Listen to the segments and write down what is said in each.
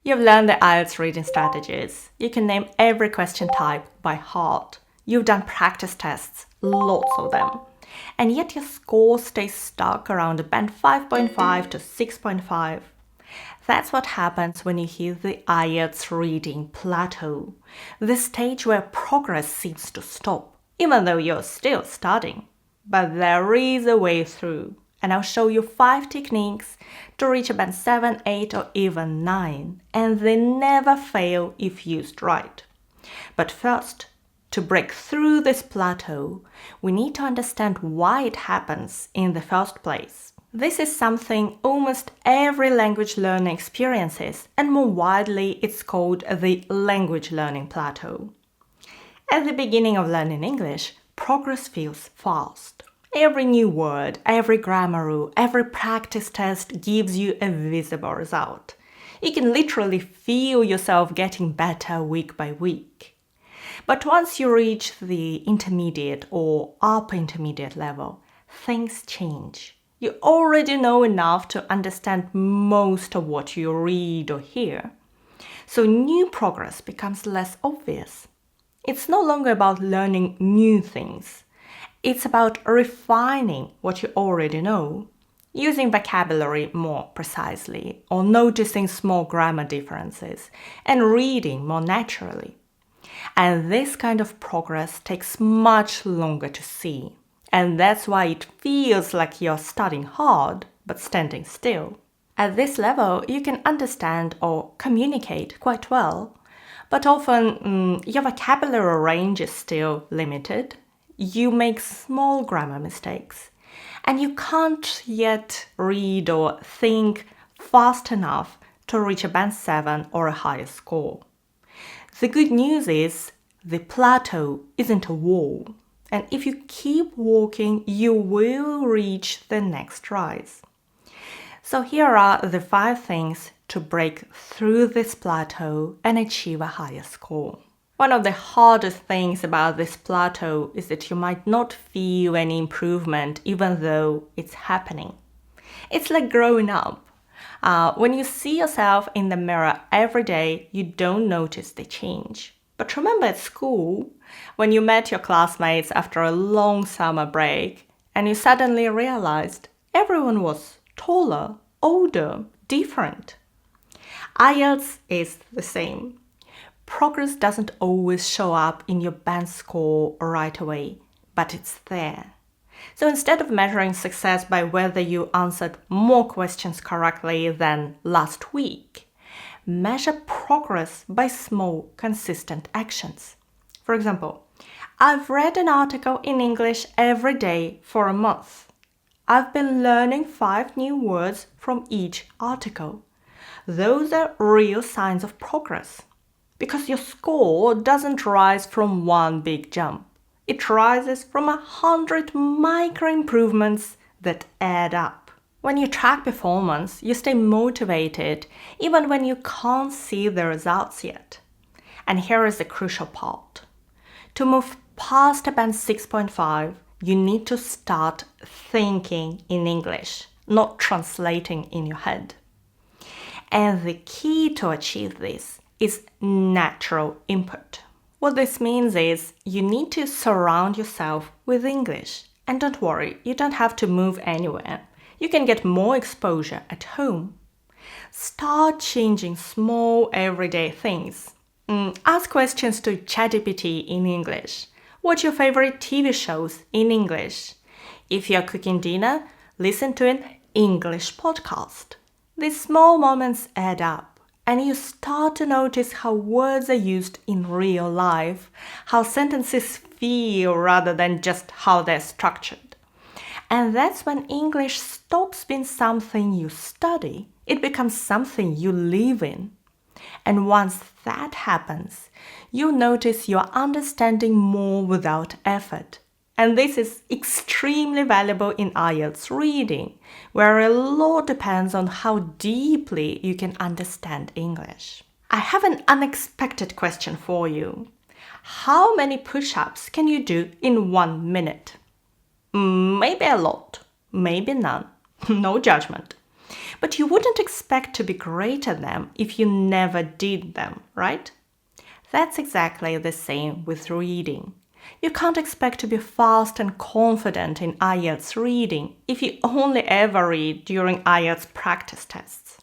You've learned the IELTS reading strategies. You can name every question type by heart. You've done practice tests, lots of them. And yet your score stays stuck around a band 5.5 to 6.5. That's what happens when you hit the IELTS reading plateau, the stage where progress seems to stop, even though you're still studying. But there is a way through, and I'll show you 5 techniques to reach a band 7, 8, or even 9, and they never fail if used right. But first, to break through this plateau, we need to understand why it happens in the first place. This is something almost every language learner experiences, and more widely it's called the language learning plateau. At the beginning of learning English, progress feels fast. Every new word, every grammar rule, every practice test gives you a visible result. You can literally feel yourself getting better week by week. But once you reach the intermediate or upper intermediate level, things change. You already know enough to understand most of what you read or hear. So new progress becomes less obvious. It's no longer about learning new things. It's about refining what you already know, using vocabulary more precisely, or noticing small grammar differences, and reading more naturally. And this kind of progress takes much longer to see. And that's why it feels like you're studying hard, but standing still. At this level, you can understand or communicate quite well, but often your vocabulary range is still limited. You make small grammar mistakes, and you can't yet read or think fast enough to reach a band 7 or a higher score. The good news is the plateau isn't a wall, and if you keep walking, you will reach the next rise. So here are the 5 things to break through this plateau and achieve a higher score. One of the hardest things about this plateau is that you might not feel any improvement even though it's happening. It's like growing up. When you see yourself in the mirror every day, you don't notice the change. But remember at school, when you met your classmates after a long summer break and you suddenly realized everyone was taller, older, different. IELTS is the same. Progress doesn't always show up in your band score right away, but it's there. So instead of measuring success by whether you answered more questions correctly than last week, measure progress by small, consistent actions. For example, I've read an article in English every day for a month. I've been learning 5 new words from each article. Those are real signs of progress. Because your score doesn't rise from one big jump. It rises from 100 micro improvements that add up. When you track performance, you stay motivated even when you can't see the results yet. And here is the crucial part. To move past a band 6.5, you need to start thinking in English, not translating in your head. And the key to achieve this is natural input. What this means is you need to surround yourself with English. And don't worry, you don't have to move anywhere. You can get more exposure at home. Start changing small everyday things. Ask questions to ChatGPT in English. Watch your favorite TV shows in English. If you're cooking dinner, listen to an English podcast. These small moments add up. And you start to notice how words are used in real life, how sentences feel rather than just how they're structured. And that's when English stops being something you study. It becomes something you live in. And once that happens, you notice you're understanding more without effort. And this is extremely valuable in IELTS reading, where a lot depends on how deeply you can understand English. I have an unexpected question for you. How many push-ups can you do in 1 minute? Maybe a lot, maybe none. No judgment. But you wouldn't expect to be great at them if you never did them, right? That's exactly the same with reading. You can't expect to be fast and confident in IELTS reading if you only ever read during IELTS practice tests.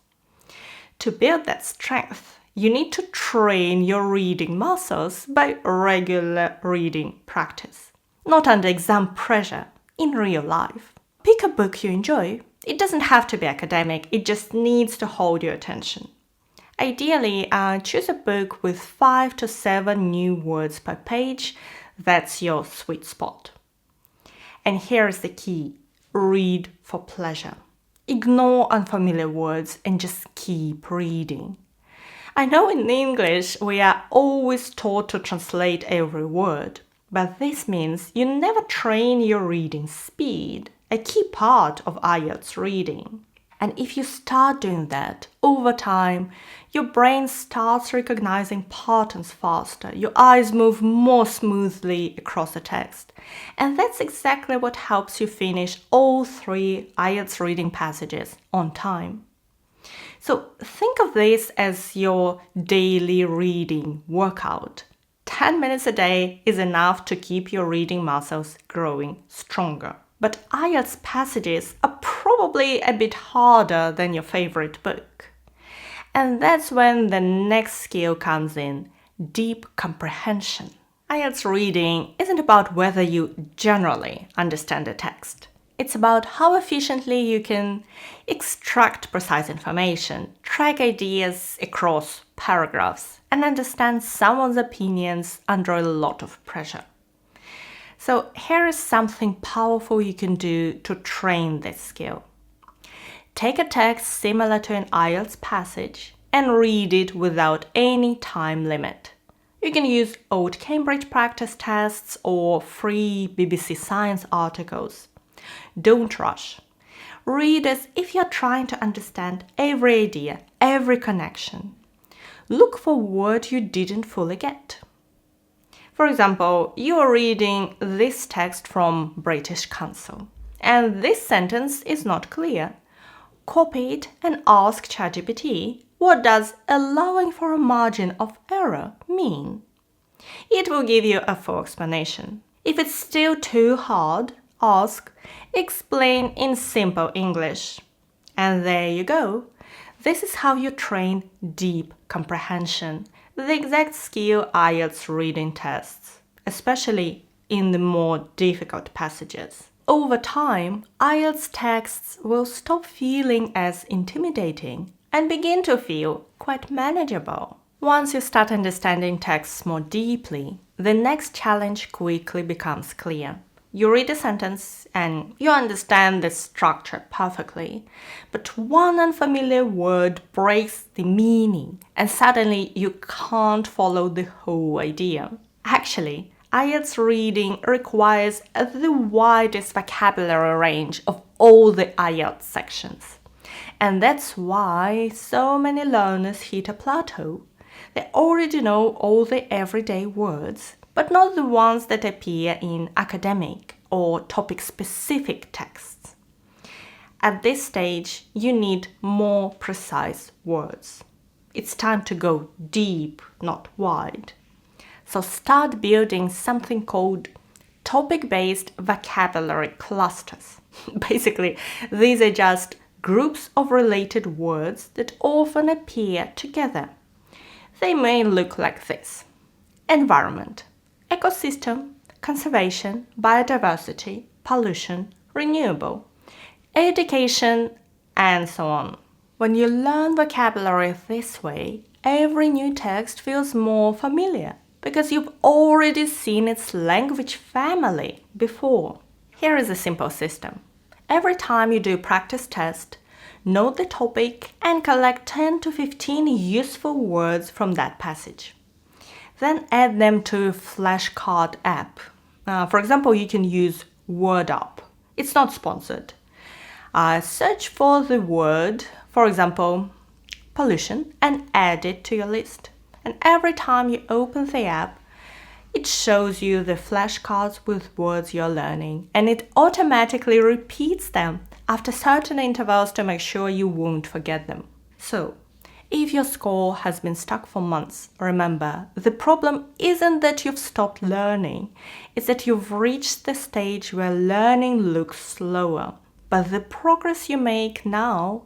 To build that strength, you need to train your reading muscles by regular reading practice, not under exam pressure, in real life. Pick a book you enjoy. It doesn't have to be academic, it just needs to hold your attention. Ideally, choose a book with 5 to 7 new words per page. That's your sweet spot. And here is the key: read for pleasure. Ignore unfamiliar words and just keep reading. I know in English we are always taught to translate every word, but this means you never train your reading speed, a key part of IELTS reading. And if you start doing that, over time, your brain starts recognizing patterns faster, your eyes move more smoothly across the text. And that's exactly what helps you finish all 3 IELTS reading passages on time. So think of this as your daily reading workout. 10 minutes a day is enough to keep your reading muscles growing stronger. But IELTS passages are probably a bit harder than your favorite book. And that's when the next skill comes in: deep comprehension. IELTS reading isn't about whether you generally understand a text. It's about how efficiently you can extract precise information, track ideas across paragraphs, and understand someone's opinions under a lot of pressure. So here is something powerful you can do to train this skill. Take a text similar to an IELTS passage and read it without any time limit. You can use old Cambridge practice tests or free BBC Science articles. Don't rush. Read as if you're trying to understand every idea, every connection. Look for words you didn't fully get. For example, you are reading this text from British Council, and this sentence is not clear. Copy it and ask ChatGPT, what does allowing for a margin of error mean? It will give you a full explanation. If it's still too hard, ask, explain in simple English. And there you go. This is how you train deep comprehension, the exact skill IELTS reading tests, especially in the more difficult passages. Over time, IELTS texts will stop feeling as intimidating and begin to feel quite manageable. Once you start understanding texts more deeply, the next challenge quickly becomes clear. You read a sentence and you understand the structure perfectly, but one unfamiliar word breaks the meaning and suddenly you can't follow the whole idea. Actually, IELTS reading requires the widest vocabulary range of all the IELTS sections. And that's why so many learners hit a plateau. They already know all the everyday words, but not the ones that appear in academic or topic-specific texts. At this stage, you need more precise words. It's time to go deep, not wide. So start building something called topic-based vocabulary clusters. Basically, these are just groups of related words that often appear together. They may look like this: environment, ecosystem, conservation, biodiversity, pollution, renewable, education, and so on. When you learn vocabulary this way, every new text feels more familiar because you've already seen its language family before. Here is a simple system. Every time you do a practice test, note the topic and collect 10 to 15 useful words from that passage. Then add them to a flashcard app. For example, you can use WordUp. It's not sponsored. Search for the word, for example, pollution, and add it to your list. And every time you open the app, it shows you the flashcards with words you're learning, and it automatically repeats them after certain intervals to make sure you won't forget them. So, if your score has been stuck for months, remember, the problem isn't that you've stopped learning, it's that you've reached the stage where learning looks slower. But the progress you make now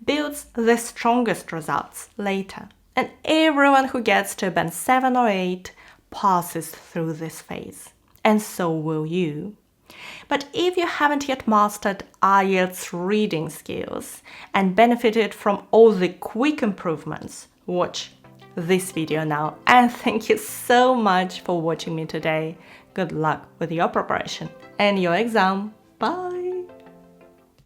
builds the strongest results later. And everyone who gets to band 7 or 8 passes through this phase. And so will you. But if you haven't yet mastered IELTS reading skills and benefited from all the quick improvements, watch this video now. And thank you so much for watching me today. Good luck with your preparation and your exam. Bye!